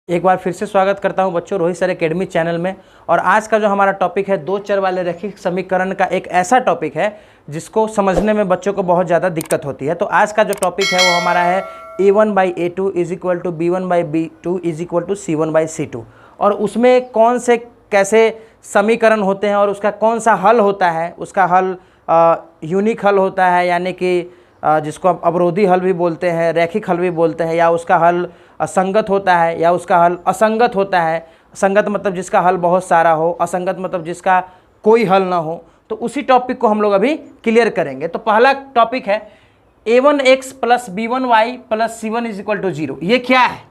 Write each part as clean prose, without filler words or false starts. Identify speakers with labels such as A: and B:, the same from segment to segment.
A: एक बार फिर से स्वागत करता हूं बच्चों रोहित सर एकेडमी चैनल में। और आज का जो हमारा टॉपिक है दो चर वाले रैखिक समीकरण का एक ऐसा टॉपिक है जिसको समझने में बच्चों को बहुत ज़्यादा दिक्कत होती है। तो आज का जो टॉपिक है वो हमारा है a1/a2 is equal to b1/b2 is equal to c1/c2। और उसमें कौन से कैसे समीकरण होते हैं और उसका कौन सा हल होता है, उसका हल यूनिक हल होता है, यानी कि जिसको आप अवरोधी हल भी बोलते हैं, रैखिक हल भी बोलते हैं, या उसका हल असंगत होता है या उसका हल असंगत होता है। संगत मतलब जिसका हल बहुत सारा हो, असंगत मतलब जिसका कोई हल ना हो। तो उसी टॉपिक को हम लोग अभी क्लियर करेंगे। तो पहला टॉपिक है a1x plus b1y plus c1 is equal to 0। ये क्या है?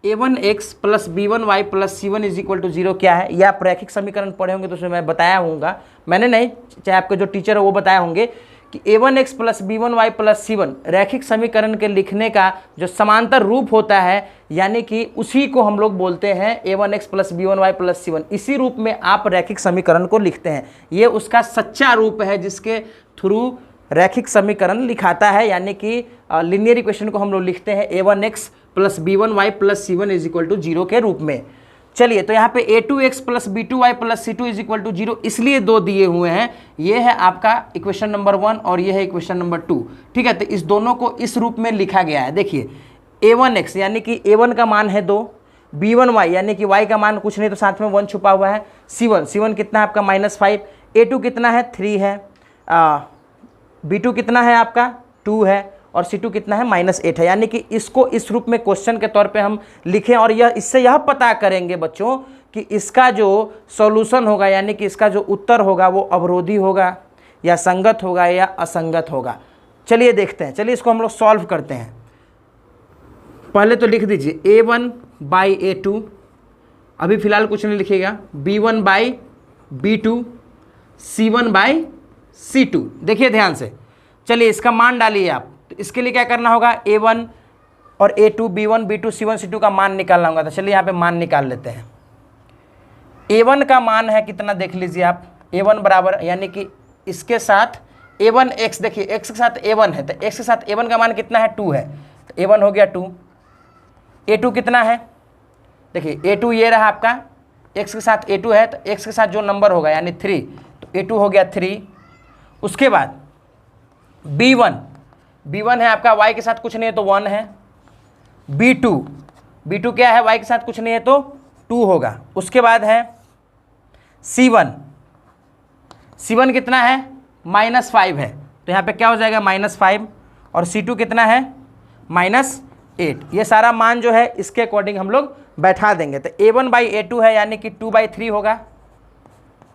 A: a1x plus b1y plus c1 is equal to 0 क्या है? ये आप रैखिक समीकरण पढ़े होंगे तो उसमें मैं बताया होऊंगा, मैंने नहीं, चाहे आपके जो टीचर है वो बताया होंगे कि a1x plus b1y plus c1 रैखिक समीकरण के लिखने का जो समांतर रूप होता है, यानी कि उसी को हम लोग बोलते हैं a1x plus b1y plus c1। इसी रूप में आप रैखिक समीकरण को लिखते हैं। ये उसका सच्चा रूप है जिसके थ्रू रैखिक समीकरण लिखाता है, यानी कि लीनियर इक्वेशन को हम लोग लिखते हैं a1x plus b1y plus c1 is equal to 0 के रूप में। चलिए, तो यहाँ पे a2x plus b2y plus c2 is equal to 0 इसलिए दो दिए हुए हैं। ये है आपका इक्वेशन नंबर 1 और ये है इक्वेशन नंबर 2। ठीक है, तो इस दोनों को इस रूप में लिखा गया है। देखिए, a1x यानी कि a1 का मान है 2, b1y यानी कि y का मान कुछ नहीं तो साथ में 1 छुपा हुआ है, c1 कितना है आपका -5, a2 कितना है 3 है, b2 कितना है आपका 2 है और c2 कितना है -8 है। यानी कि इसको इस रूप में क्वेश्चन के तौर पे हम लिखें और इससे यह पता करेंगे बच्चों कि इसका जो सॉल्यूशन होगा, यानी कि इसका जो उत्तर होगा वो अवरोधी होगा या संगत होगा या असंगत होगा। चलिए देखते हैं, चलिए इसको हम लोग सॉल्व करते हैं। पहले तो लिख दीजिए a1/a2, अभी फिलहाल कुछ नहीं लिखिएगा, b1/b2, c1/c2। देखिए ध्यान से, चलिए इसका मान डालिए आप। तो इसके लिए क्या करना होगा, a1 और a2, b1, b2, c1, c2 का मान निकालना होगा। तो चलिए यहाँ पे मान निकाल लेते हैं। a1 का मान है कितना देख लीजिए आप, a1 बराबर, यानी कि इसके साथ a1x, देखिए x के साथ a1 है तो x के साथ a1 का मान कितना है 2 है, तो a1 हो गया 2। a2 कितना है, देखिए a2 ये रहा आपका, x के साथ a2 है तो x के साथ जो नंबर होगा यानी 3, तो a2 हो गया 3। उसके बाद b1 है आपका, y के साथ कुछ नहीं है तो 1 है। b2 क्या है, y के साथ कुछ नहीं है तो 2 होगा। उसके बाद है c1 कितना है -5 है, तो यहाँ पे क्या हो जाएगा -5, और c2 कितना है -8। ये सारा मान जो है इसके अकॉर्डिंग हम लोग बैठा देंगे। तो a1/a2 है यानी कि 2/3 होगा,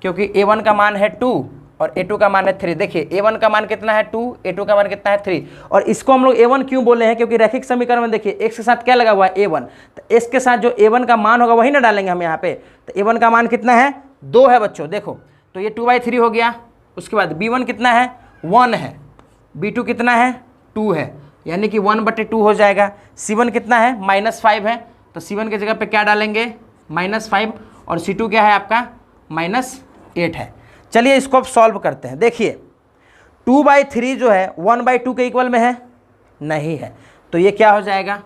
A: क्योंकि a1 का मान है 2 और a2 का मान है 3। देखिए a1 का मान कितना है 2, a2 का मान कितना है 3। और इसको हम लोग a1 क्यों बोले हैं, क्योंकि रैखिक समीकरण में देखिए x के साथ क्या लगा हुआ है a1, तो x के साथ जो a1 का मान होगा वही ना डालेंगे हम यहाँ पे। तो a1 का मान कितना है 2 है बच्चों, देखो तो ये 2/3 हो गया। उसके बाद b1 कितना है 1 है, b2 कितना है 2 है, यानी कि 1/2 हो जाएगा। c1 कितना है -5 है, तो c1 की जगह पे क्या डालेंगे -5, और c2 क्या है आपका -8 है। चलिए इसको अब सॉल्व करते हैं। देखिए 2/3 जो है 1/2 के इक्वल में है, नहीं है, तो ये क्या हो जाएगा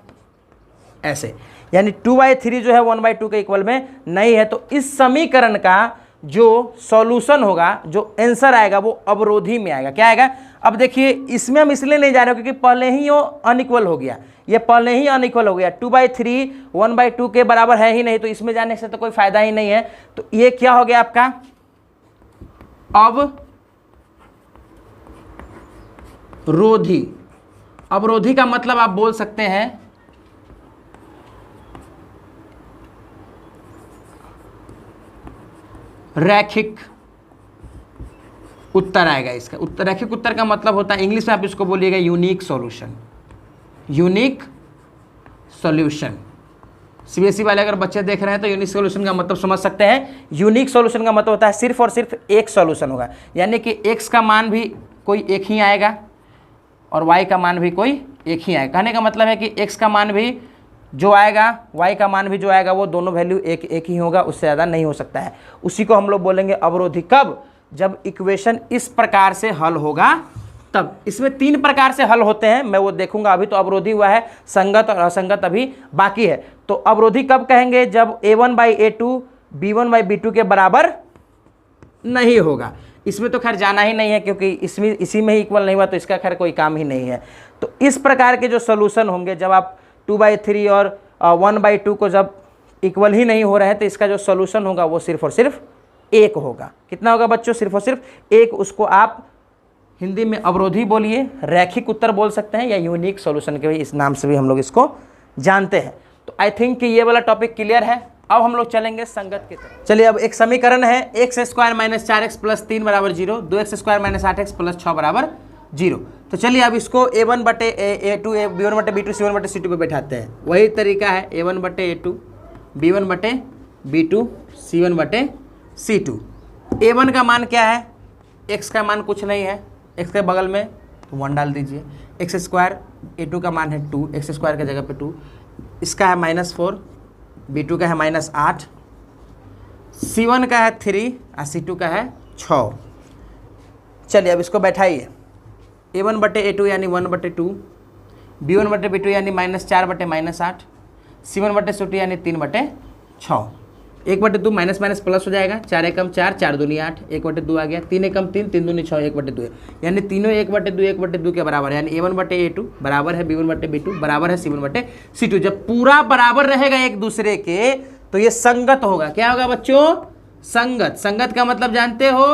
A: ऐसे, यानी 2/3 जो है 1/2 के इक्वल में नहीं है। तो इस समीकरण का जो सॉल्यूशन होगा, जो आंसर आएगा वो अवरोधी में आएगा। क्या आएगा, अब देखिए इसमें हम इसलिए नहीं जा रहे क्योंकि पहले ही वो अनइक्वल हो गया, ये पहले ही अनइक्वल हो गया। 2/3 1/2 के बराबर है ही नहीं, तो इसमें जाने से तो कोई फायदा ही नहीं है। तो ये क्या हो गया आपका अवरोधी का मतलब आप बोल सकते हैं रैखिक उत्तर आएगा इसका। रैखिक उत्तर का मतलब होता है, इंग्लिश में आप इसको बोलिएगा यूनिक सॉल्यूशन। सीबीएसई वाले अगर बच्चे देख रहे हैं तो यूनिक सॉल्यूशन का मतलब समझ सकते हैं। यूनिक सॉल्यूशन का मतलब होता है सिर्फ और सिर्फ एक सॉल्यूशन होगा, यानी कि x का मान भी कोई एक ही आएगा और y का मान भी कोई एक ही आएगा। कहने का मतलब है कि x का मान भी जो आएगा, y का मान भी जो आएगा, वो दोनों वैल्यू एक ही होगा, उससे ज़्यादा नहीं हो सकता है। उसी को हम लोग बोलेंगे अवरोधी। कब, जब इक्वेशन इस प्रकार से हल होगा तब। इसमें 3 प्रकार से हल होते हैं, मैं वो देखूंगा। अभी तो अवरोधी हुआ है, संगत और असंगत अभी बाकी है। तो अवरोधी कब कहेंगे? जब a1/a2 b1/b2 के बराबर नहीं होगा। इसमें तो खैर जाना ही नहीं है क्योंकि इसमें इसी में ही इक्वल नहीं हुआ तो इसका खैर कोई काम ही नहीं है। तो इस प्रकार के जो सोल्यूशन होंगे जब आप 2/3 और 1/2 को जब इक्वल ही नहीं हो रहे हैं तो इसका जो सोल्यूशन होगा वो सिर्फ और सिर्फ 1 होगा। कितना होगा बच्चों? सिर्फ और सिर्फ 1। उसको आप हिंदी में अवरोधी बोलिए, रैखिक उत्तर बोल सकते हैं या यूनिक सॉल्यूशन के इस नाम से भी हम लोग इसको जानते हैं। तो आई थिंक कि ये वाला टॉपिक क्लियर है। अब हम लोग चलेंगे संगत की तरफ। चलिए, अब एक समीकरण है x² - 4x + 3 = 0, 2x² - 8x + 6 = 0। तो चलिए अब इसको a1/a2 b1/b2 c1/c2 पे बैठाते हैं। वही तरीका है, a1/a2 b1/b2 c1/c2। a1 का मान क्या है? x का मान कुछ नहीं है, x के बगल में 1 डाल दीजिए। x², a2 का मान है 2, x² की जगह पे 2, इसका है -4, b2 का है -8, c1 का है 3 और c2 का है 6। चलिए अब इसको बैठाइए। a1/a2 यानी 1/2, b1/b2 यानी -4/-8, c1/c2 यानी 3/6। 1/2 माइनस माइनस प्लस हो जाएगा, 4 एकम 4, 4 दूनी 8, 1/2 आ गया, 3 एकम 3, 3 दूनी 6, 1/2 यानी तीनों 1/2 के बराबर है। यानी a1/a2 बराबर है b1/b2 बराबर है c1/c2। जब पूरा बराबर रहेगा एक दूसरे के तो ये संगत होगा। क्या होगा बच्चों? संगत। संगत का मतलब जानते हो?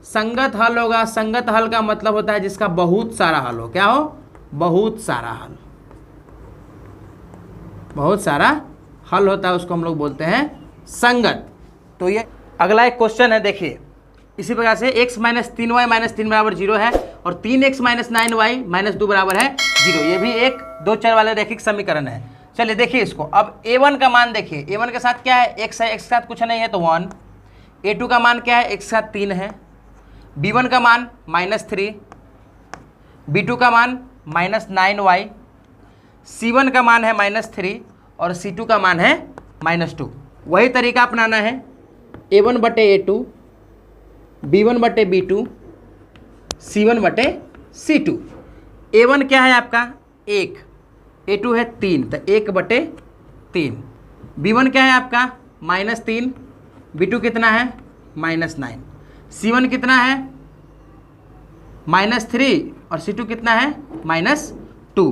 A: संगत हल होगा। संगत हल का मतलब होता है जिसका बहुत सारा हल हो। क्या हो? बहुत सारा हल। बहुत सारा हल होता है, उसको हम लोग बोलते हैं संगत। तो ये अगला एक क्वेश्चन है, देखिए इसी प्रकार से x - 3y - 3 = 0 है और 3x - 9y - 2 बराबर है 0। ये भी एक 2 चर वाले रैखिक समीकरण है। चलिए देखिए इसको। अब a1 का मान देखिए, a1 के साथ क्या है? x है, x के साथ कुछ नहीं है तो 1। a2 का मान क्या है? x के साथ 3 है। b1 का मान -3, b2 का मान -9y, c1 का मान है -3 और c2 का मान है -2। वही तरीका अपनाना है। a1/a2 b1/b2 c1/c2। a1 क्या है आपका? 1, a2 है 3 तो 1/3। b1 क्या है आपका? -3, b2 कितना है? -9, c1 कितना है? -3 और c2 कितना है? -2।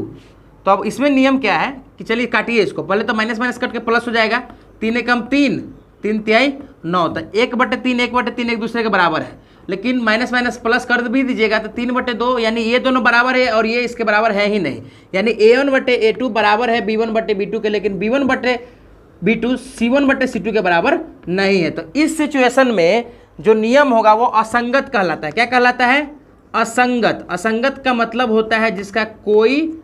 A: तो अब इसमें नियम क्या है कि चलिए काटिए इसको। पहले तो माइनस माइनस कट के प्लस हो जाएगा। 3 एकम 3, 3 तिहाई 9, तो 1/3 1/3 एक दूसरे के बराबर है। लेकिन माइनस माइनस प्लस कर भी दीजिएगा तो 3/2, यानी ये दोनों बराबर है और ये इसके बराबर है ही नहीं। यानी a1/a2 बराबर है b1/b2 के, लेकिन b1/b2 c1/c2 के बराबर नहीं है। तो इस सिचुएशन में जो नियम होगा वो असंगत कहलाता है। क्या कहलाता है? असंगत। असंगत का मतलब होता है जिसका कोई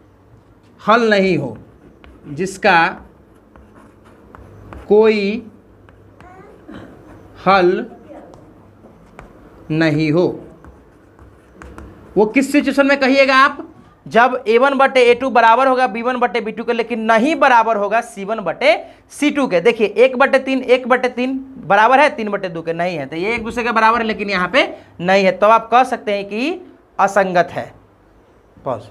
A: हल नहीं हो, जिसका कोई हल नहीं हो। वो किस सिचुएशन में कहिएगा आप? जब a1/a2 बराबर होगा b1/b2 के, लेकिन नहीं बराबर होगा c1/c2 के। देखिए 1/3 1/3 बराबर है 3/2 के, नहीं है। तो ये एक दूसरे के बराबर है लेकिन यहाँ पे नहीं है, तो आप कह सकते हैं कि असंगत है। पॉज।